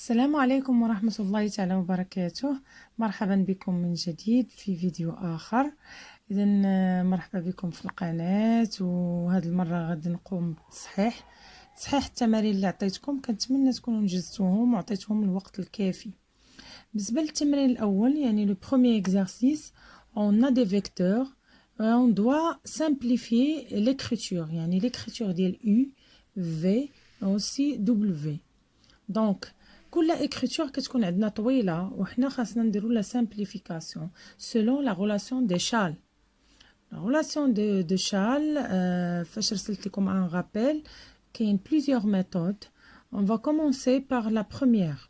السلام عليكم ورحمة الله تعالى وبركاته. مرحبا بكم من جديد في فيديو آخر. إذا مرحبا بكم في القناة، وهذه المرة غادي نقوم بتصحيح التمارين اللي عطيتكم. كنتمنى تكونوا نجزتوهم وعطيتهم الوقت الكافي. بالنسبة للتمرين الأول، يعني le premier exercice, on a des vecteurs, on doit simplifier l'écriture, يعني l'écriture ديال U, V, aussi W. Donc كل écriture كتكون عندنا طويلة وحنا خاصنا نديرو لا simplification selon la relation d'échelle. La relation d'échelle فاش رسلت لكم un rappel كاين plusieurs méthodes. On va commencer par la première.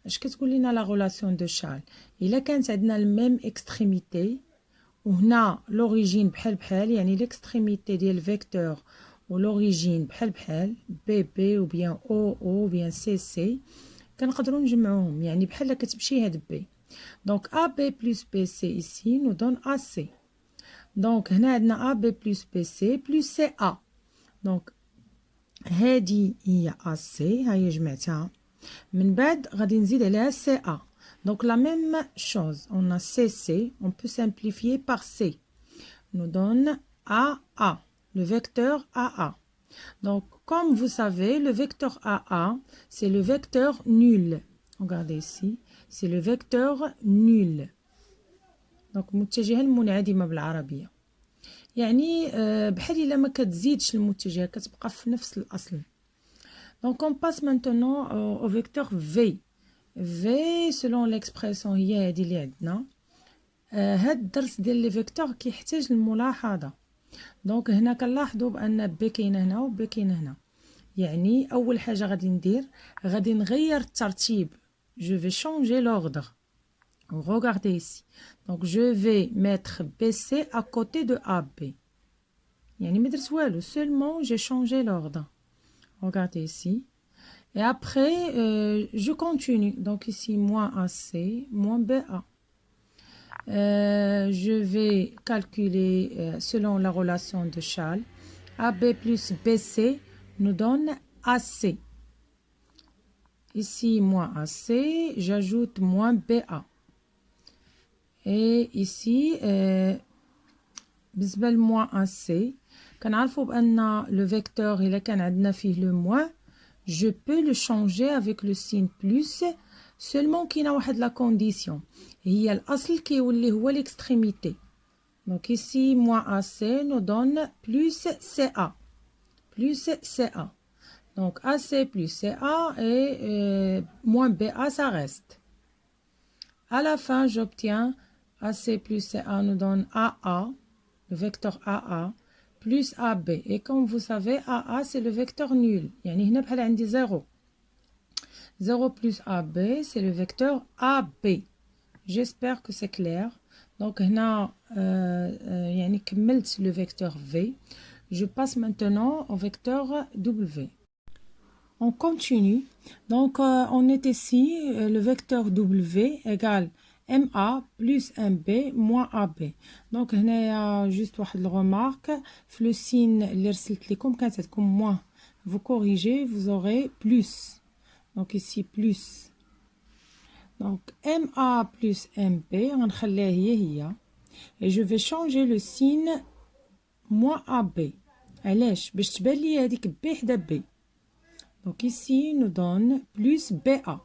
اش كتقول لنا la relation d'échelle؟ إلا كانت عندنا الميم extrémité وهنا l'origine بحال يعني l'extrémité ديال vecteur و l'origine بحال BB ou bien OO ou bien CC كنقدروا نجمعوهم، يعني بحال كتمشي هاد B. Donc AB plus BC ici nous donne AC. Donc هنا عندنا AB plus BC plus CA. Donc هادي هي AC، هاهي جمعتها. من بعد غادي نزيد عليها CA. Donc la même chose, on a CC, on peut simplifier par C. Nous donne AA, le vecteur AA. Donc, comme vous savez, le vecteur AA, c'est le vecteur nul. Regardez ici, c'est le vecteur nul. Donc, متجها منعدمة بالعربية. يعني بحال إلا ما كتزيدش المتجهة كتبقى في نفس الأصل. Donc, on passe maintenant au vecteur V. V, selon l'expression هي هذه اللي عندنا. هاد الدرس ديال لي فيكتور كيحتاج الملاحظة. دونك هنا كنلاحظوا بان بي كاينه هنا و بي كاينه هنا، يعني اول حاجه غادي ندير غادي نغير الترتيب. je vais changer l'ordre. Regardez ici, donc je vais mettre BC à côté de AB, يعني ما درت والو، seulement j'ai changé l'ordre. Regardez ici, et après je continue. Donc ici moins AC moins BA. Je vais calculer selon la relation de Charles. AB plus BC nous donne AC. Ici, moins AC, j'ajoute moins BA. Et ici, بالنسبة لموان AC, كنعرفوا بأن le vecteur إلا كان عندنا فيه le moins, je peux le changer avec le signe plus. Seulement كاينه واحد لا كونديسيون، هي الاصل كيولي هو l'extrémité. Donc ici moins AC nous donne plus CA. Plus CA. Donc AC plus CA et moins BA ça reste. À la fin j'obtiens AC plus CA nous donne AA, le vecteur AA, plus AB. Et comme vous savez AA c'est le vecteur nul. يعني هنا بحال عندي 0. 0 plus AB, c'est le vecteur AB. J'espère que c'est clair. Donc, هنا يعني كملت le vecteur V. Je passe maintenant au vecteur W. On continue. Donc, on est ici, le vecteur W égale MA plus MB moins AB. Donc, هنا juste واحد remarque. في le signe اللي رسلت لكم كانت عندكم moins. Vous corrigez, vous aurez plus. Donc ici plus. Donc MA plus MB, غنخليها هي. Et je vais changer le signe moins AB. علاش؟ باش تبان لي هذيك B حدا B. Donc ici nous donne plus BA.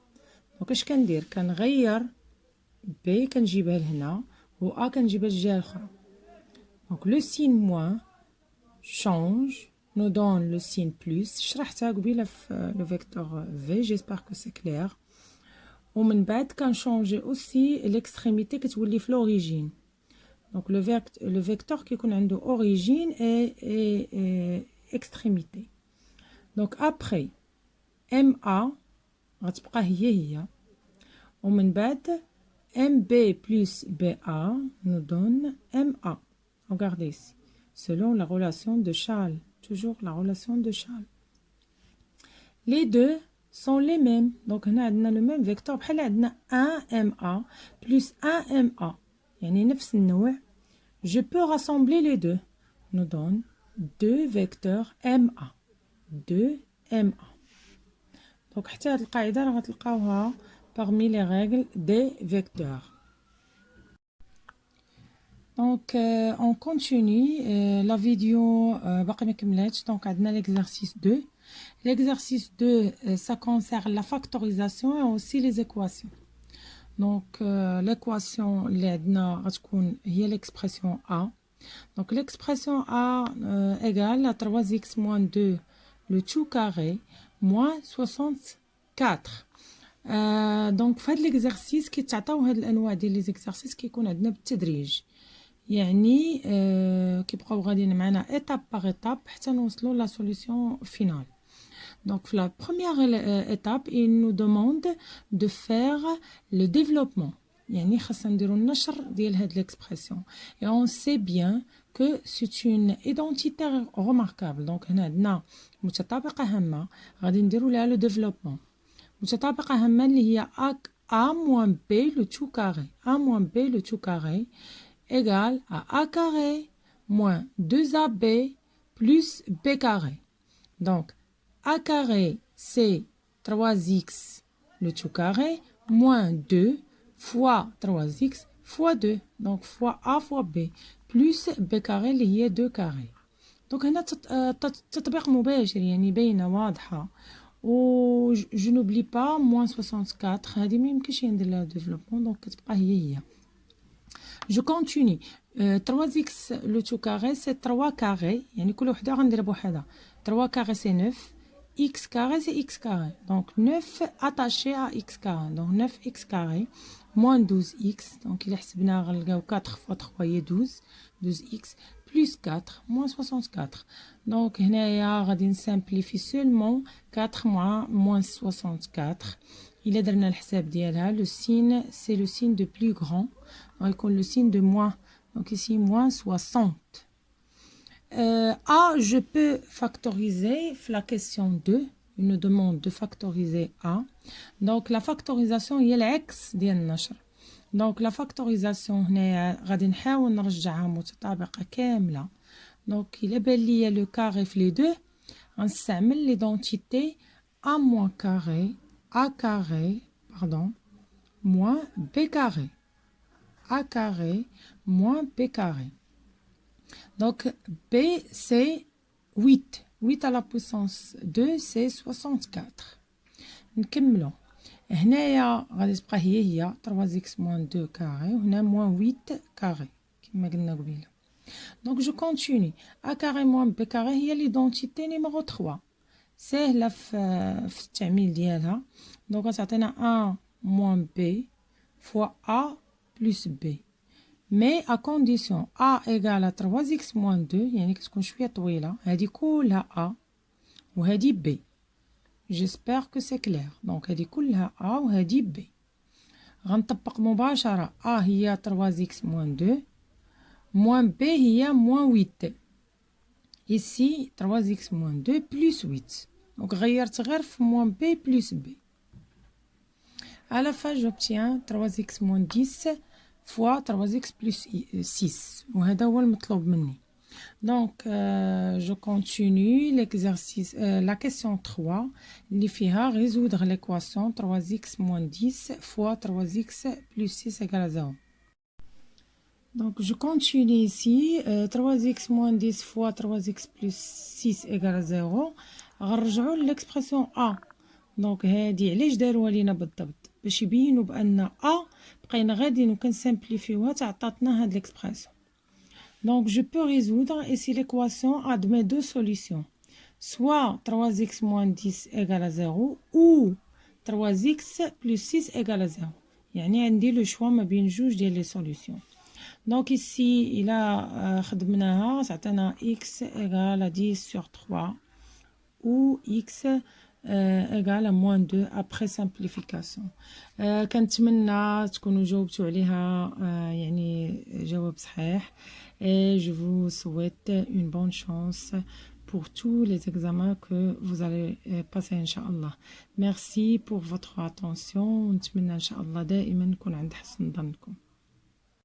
Donc اش كندير؟ كنغير B كنجيبها لهنا و A كنجيبها للجهة الأخرى. Donc le signe moins change. Nous donne le signe plus. شرحتها قبيله في le vecteur V, j'espère que c'est clair. ومن بعد كنشونجي aussi l'extrémité كتولي في l'origine. Donc le vecteur كيكون عنده origine et extrémité. Donc après MA غتبقى هي ومن بعد MB plus BA nous donne MA. Regardez ici, selon la relation de Charles. Toujours la relation de Charles. Les deux sont les mêmes. Donc, on a le même vecteur. بحال عندنا 1MA plus 1MA. يعني نفس النوع. Je peux rassembler les deux. Nous donne 2 vecteurs MA. 2MA. دونك حتى هاد القاعدة راه غتلقاوها parmi les règles des vecteurs. Donc on continue la vidéo باقي ما كملاتش. دونك عندنا l'exercice 2. L'exercice 2 ça concerne la factorisation et aussi les équations. Donc l'équation اللي عندنا غتكون هي l'expression A. Donc l'expression A égale à 3x moins 2 le tout carré moins 64. دونك في هذا l'exercice كيتعطاو هاد الانواع ديال لي زيكزارسيس كيكون عندنا بالتدريج، يعني كيبقاو غاديين معنا étape par étape حتى نوصلوا لا solution finale. Donc la première étape il nous demande de faire le développement، يعني خاصنا نديرو النشر ديال هاد l'expression. Et on sait bien que c'est une identité remarquable. Donc هنا عندنا متطابقة هامة غادي نديرو لها le développement. متطابقة هامة اللي هي a moins b le tout carré. a moins b le tout carré égale à a carré moins 2ab plus b carré. Donc a carré c'est 3x le tout carré moins 2 fois 3x fois 2. Donc fois a fois b plus b carré اللي هي 2 carré. Donc هنا تطبيق مباشر يعني باينة واضحة. و je n'oublie pas moins 64 هذه ما يمكنش ندير لها développement donc كتبقى هي. Je continue. 3x le tout carré c'est 3 carré يعني كل وحدة غندير بوحدها. 3 carré c'est 9. X carré c'est x carré. Donc 9 attaché à x carré. Donc 9x carré moins 12x. Donc il حسبنا غنلقاو 4 fois 3 هي 12. 12x plus 4 moins 64. Donc هنايا غادي نسامبليفي seulement 4 moins 64. إلا درنا الحساب ديالها le signe c'est le signe de plus grand. غيكون le signe de moins. Donc ici moins 60. A, je peux factoriser la question 2. Il nous demande de factoriser A. Donc la factorisation هي العكس ديال النشر. Donc la factorisation هنايا غادي نحاول نرجعها متطابقة كاملة. Donc il est بان ليا le carré في les deux. غنستعمل l'identité A moins carré A carré pardon moins B carré. A carré moins B carré. Donc B c'est 8. 8 à la puissance 2 c'est 64. نكملو. هنايا غادي تبقى هي 3x moins 2 carré وهنا moins 8 carré كما قلنا قبيله. Donc je continue. A carré moins B carré هي l'identité numéro 3. سهلة في التعميل ديالها. Donc غتعطينا A moins B fois A plus B. Mais à condition A égale à 3x moins 2 يعني كتكون شوية طويلة. هذه كلها A وهذه B. J'espère que c'est clair. Donc هذه كلها A وهذه B. غنطبق مباشرة A هي 3x moins 2 moins B هي moins 8. Ici 3x moins 2 plus 8. Donc غيرت غير في moins B plus B. À la fin j'obtiens 3x moins 10 fois 3x plus 6. وهذا هو المطلوب مني. Donc je continue l'exercice la question 3 اللي فيها résoudre l'équation 3x moins 10 fois 3x plus 6 égale à 0. Donc je continue ici 3x moins 10 fois 3x plus 6 égale à 0. غنرجعوا l'expression A. Donc هذه علاش داروها لينا بالضبط باش يبينوا بان A بقينا غاديين وكنسامبليفيوها تعطاتنا هاد l'expression. Donc je peux résoudre ici l'équation admet deux solutions. Soit 3x moins 10 égale à 0 ou 3x plus 6 égale à 0. يعني عندي le choix ما بين جوج ديال لي solutions. Donc ici إلا خدمناها تعطينا x égale à 10 sur 3 ou x égale à moins 2 après simplification. كنتمنى تكونوا جاوبتوا عليها يعني جواب صحيح. Et je vous souhaite une bonne chance pour tous les examens que vous allez passer Inch'Allah. Merci pour votre attention. نتمنى إن شاء الله دائما نكون عند حسن ظنكم.